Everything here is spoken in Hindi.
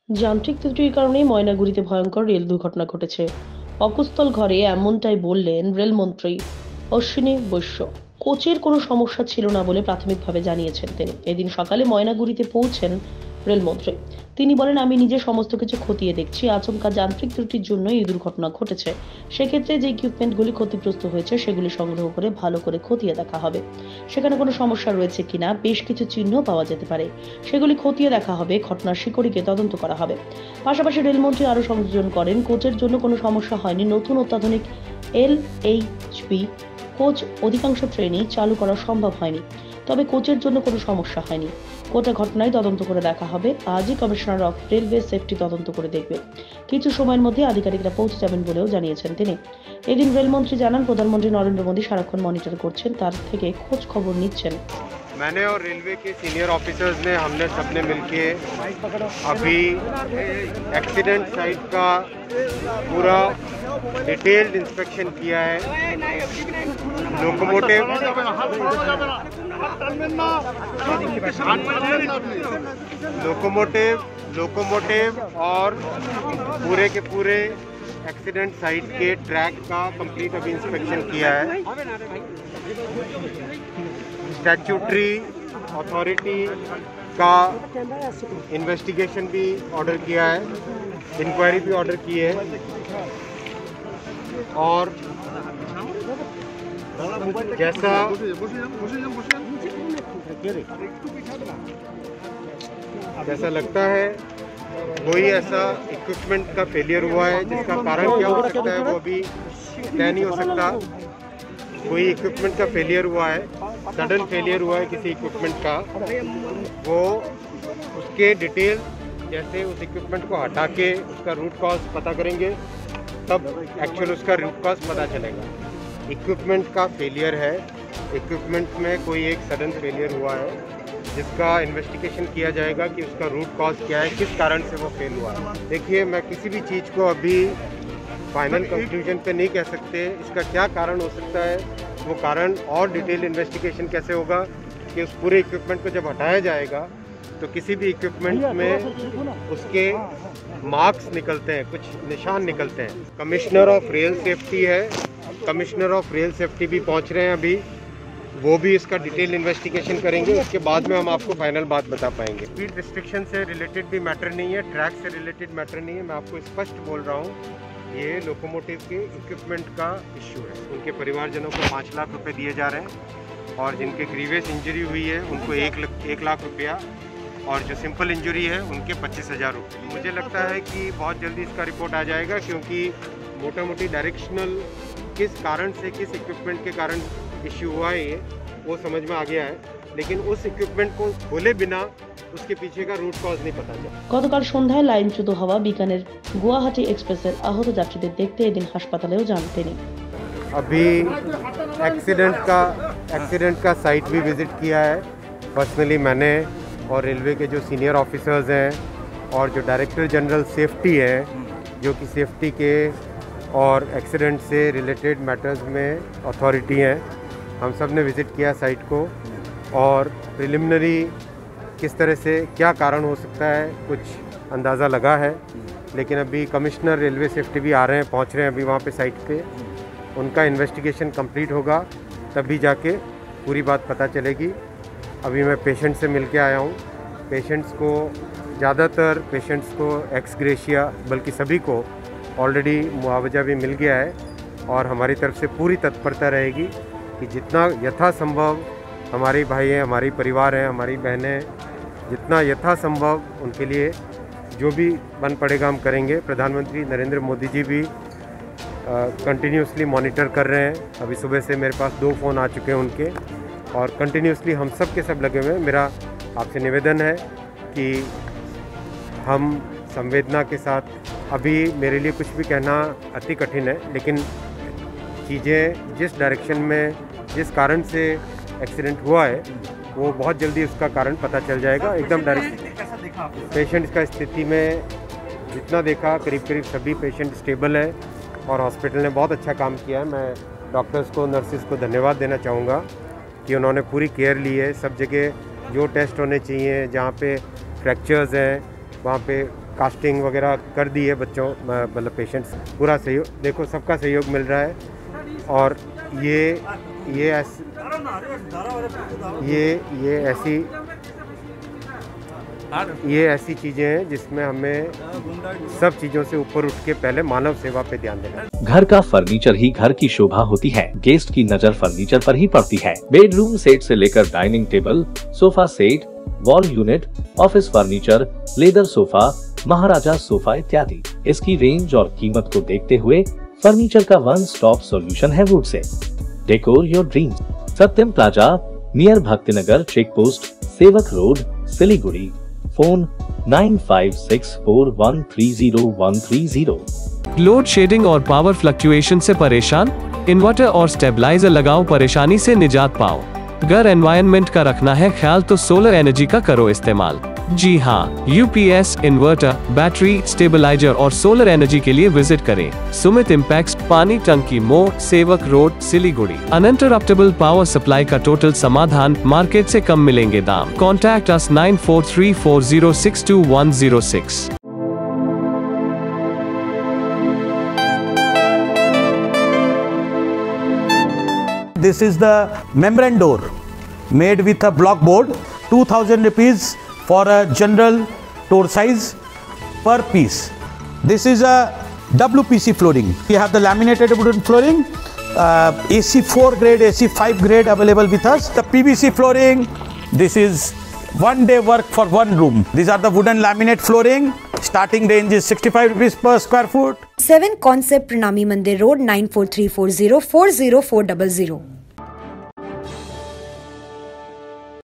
যান্ত্রিক ত্রুটির কারণেই ময়নাগুড়িতে ভয়ঙ্কর রেল দুর্ঘটনা ঘটেছে। অকুস্থল ঘরে এমনটাই বললেন রেলমন্ত্রী অশ্বিনী বৈশ্য। কোচের কোনো সমস্যা ছিল না বলে প্রাথমিকভাবে জানিয়েছেন তিনি। এদিন সকালে ময়নাগুড়িতে পৌঁছেন রেলমন্ত্রী। তিনি বলেন, আমি নিজে সমস্ত কিছু খতিয়ে দেখছি, আচমকা যান্ত্রিক ত্রুটির জন্য এই দুর্ঘটনা ঘটেছে। সেক্ষেত্রে যে ইকুইপমেন্টগুলি ক্ষতিগ্রস্ত হয়েছে সেগুলি সংগ্রহ করে ভালো করে খতিয়ে দেখা হবে। সেখানে কোনো সমস্যা রয়েছে কিনা বেশ কিছু চিহ্ন পাওয়া যেতে পারে, সেগুলি খতিয়ে দেখা হবে। ঘটনার শিকড়িকে তদন্ত করা হবে। পাশাপাশি রেলমন্ত্রী আরও সংযোজন করেন, কোচের জন্য কোনো সমস্যা হয়নি। নতুন অত্যাধুনিক LHB কোচ অধিকাংশ ট্রেনই চালু করা সম্ভব হয়নি, তবে কোচের জন্য কোনো সমস্যা হয়নি। গোটা ঘটনায় তদন্ত করে দেখা হবে। আজই কমিশনার অফ রেলওয়ে সেফটি তদন্ত করে দেখবে। কিছু সময়ের মধ্যে আধিকারিকরা পৌঁছে যাবেন বলেও জানিয়েছেন তিনি। এদিন রেলমন্ত্রী জানান, প্রধানমন্ত্রী নরেন্দ্র মোদী সারাক্ষণ মনিটর করছেন, তার থেকে খোঁজ খবর নিচ্ছেন। मैंने और रेलवे के सीनियर ऑफिसर्स ने हमने सबने मिलके अभी एक्सीडेंट साइट का पूरा डिटेल्ड इंस्पेक्शन किया है। लोकोमोटिव और पूरे के पूरे एक्सीडेंट साइट के ट्रैक का कंप्लीट अभी इंस्पेक्शन किया है। स्टैट्यूटरी अथॉरिटी का इन्वेस्टिगेशन भी ऑर्डर किया है, इंक्वायरी भी ऑर्डर की है। और जैसा लगता है कोई ऐसा इक्विपमेंट का फेलियर हुआ है, जिसका कारण क्या हो सकता है वो भी तय नहीं हो सकता। कोई इक्विपमेंट का फेलियर हुआ है, सडन फेलियर हुआ है किसी इक्विपमेंट का, वो उसके डिटेल जैसे उस इक्विपमेंट को हटा के उसका रूट कॉज पता करेंगे, तब एक्चुअल उसका रूट कॉज पता चलेगा। इक्विपमेंट का फेलियर है, इक्विपमेंट में कोई एक सडन फेलियर हुआ है, जिसका इन्वेस्टिगेशन किया जाएगा कि उसका रूट कॉज क्या है, किस कारण से वो फेल हुआ है। देखिए, मैं किसी भी चीज़ को अभी फाइनल कंक्लूजन पे नहीं कह सकते, इसका क्या कारण हो सकता है, वो कारण और डिटेल इन्वेस्टिगेशन कैसे होगा कि उस पूरे इक्विपमेंट को जब हटाया जाएगा तो किसी भी इक्विपमेंट में उसके मार्क्स निकलते हैं, कुछ निशान निकलते हैं। कमिश्नर ऑफ रेल सेफ्टी है, कमिश्नर ऑफ रेल सेफ्टी भी पहुंच रहे हैं अभी, वो भी इसका डिटेल इन्वेस्टिगेशन करेंगे। उसके बाद में हम आपको फाइनल बात बता पाएंगे। स्पीड रिस्ट्रिक्शन से रिलेटेड भी मैटर नहीं है, ट्रैक से रिलेटेड मैटर नहीं है, मैं आपको स्पष्ट बोल रहा हूँ। ये लोकोमोटिव के इक्विपमेंट का इश्यू है। उनके परिवारजनों को 5 लाख रुपए दिए जा रहे हैं, और जिनके ग्रीवियस इंजरी हुई है उनको 1 लाख रुपया, और जो सिंपल इंजरी है उनके 25,000 रुपये। मुझे लगता है कि बहुत जल्दी इसका रिपोर्ट आ जाएगा, क्योंकि मोटा मोटी डायरेक्शनल किस कारण से, किस इक्विपमेंट के कारण इश्यू हुआ है ये वो समझ में आ गया है, लेकिन उस इक्विपमेंट को खोले बिना उसके पीछे का रूट कॉज नहीं पता चला। গতকাল সন্ধ্যায় লাইনচ্যুত হওয়া বিকানের গুয়াহাটি এক্সপ্রেসের আহত যাত্রীদের দেখতে এদিন হাসপাতালেও যান তিনি। अभी एक्सीडेंट का साइट भी विज़िट किया है पर्सनली मैंने, और रेलवे के जो सीनियर ऑफिसर्स हैं और जो डायरेक्टर जनरल सेफ्टी है, जो कि सेफ्टी के और एक्सीडेंट से रिलेटेड मैटर्स में अथॉरिटी हैं, हम सब ने विज़िट किया साइट को। और प्रिलिमिनरी किस तरह से क्या कारण हो सकता है कुछ अंदाज़ा लगा है, लेकिन अभी कमिश्नर रेलवे सेफ्टी भी आ रहे हैं, पहुंच रहे हैं अभी वहाँ पे साइट पे। उनका इन्वेस्टिगेशन कंप्लीट होगा, तभी जाके पूरी बात पता चलेगी। अभी मैं पेशेंट से मिल के आया हूँ। पेशेंट्स को, ज़्यादातर पेशेंट्स को एक्स ग्रेशिया, बल्कि सभी को ऑलरेडी मुआवजा भी मिल गया है, और हमारी तरफ से पूरी तत्परता रहेगी कि जितना यथासंभव हमारे भाई हैं, हमारी परिवार हैं, हमारी बहनें, जितना यथासंभव उनके लिए जो भी बन पड़ेगा हम करेंगे। प्रधानमंत्री नरेंद्र मोदी जी भी कंटिन्यूसली मॉनिटर कर रहे हैं। अभी सुबह से मेरे पास 2 फ़ोन आ चुके हैं उनके, और कंटिन्यूसली हम सब के सब लगे हुए हैं। मेरा आपसे निवेदन है कि हम संवेदना के साथ, अभी मेरे लिए कुछ भी कहना अति कठिन है, लेकिन चीज़ें जिस डायरेक्शन में, जिस कारण से एक्सीडेंट हुआ है, वो बहुत जल्दी उसका कारण पता चल जाएगा। एकदम डायरेक्ट पेशेंट्स का स्थिति में जितना देखा, करीब करीब सभी पेशेंट स्टेबल है, और हॉस्पिटल ने बहुत अच्छा काम किया है। मैं डॉक्टर्स को, नर्सिस को धन्यवाद देना चाहूँगा कि उन्होंने पूरी केयर ली है। सब जगह जो टेस्ट होने चाहिए, जहाँ पे फ्रैक्चर्स हैं वहाँ पे कास्टिंग वगैरह कर दी है बच्चों, मतलब पेशेंट्स, पूरा सहयोग, देखो सबका सहयोग मिल रहा है। और ये ऐसी चीज़ें हैं जिसमें हमें सब चीज़ों से ऊपर उठ के पहले मानव सेवा पे ध्यान देना है। घर का फर्नीचर ही घर की शोभा होती है। गेस्ट की नजर फर्नीचर पर ही पड़ती है। बेडरूम सेट से लेकर dining table, sofa set, wall unit, office furniture, leather sofa, Maharaja sofa इत्यादि। इसकी रेंज और कीमत को देखते हुए फर्नीचर का वन स्टॉप सॉल्यूशन है वुड से। Decor your dreams. Satyam plaza, near Bhaktinagar check post, Sevoke road, Siliguri. Phone 9564130130। Load shedding और पावर फ्लक्चुएशन से परेशान? इन्वर्टर और स्टेबलाइजर लगाओ, परेशानी से निजात पाओ। घर एनवायरनमेंट का रखना है ख्याल तो सोलर एनर्जी का करो इस्तेमाल। जी हाँ, यूपीएस, इन्वर्टर, बैटरी, स्टेबलाइजर और सोलर एनर्जी के लिए विजिट करें सुमित इम्पैक्स, पानी टंकी मोड़, सेवक road, Siliguri. Uninterruptible power supply का टोटल समाधान, मार्केट से कम मिलेंगे दाम। Contact us 9434062106। This is the membrane door made with a block board, 2000 rupees for a general door size per piece. This is a WPC flooring. We have the laminated wooden flooring, AC4 grade, AC5 grade available with us. The PVC flooring, this is one day work for one room. These are the wooden laminate flooring. Starting range is 65 rupees per square foot. 7 Concept Pranami Mandir Road 9434040400.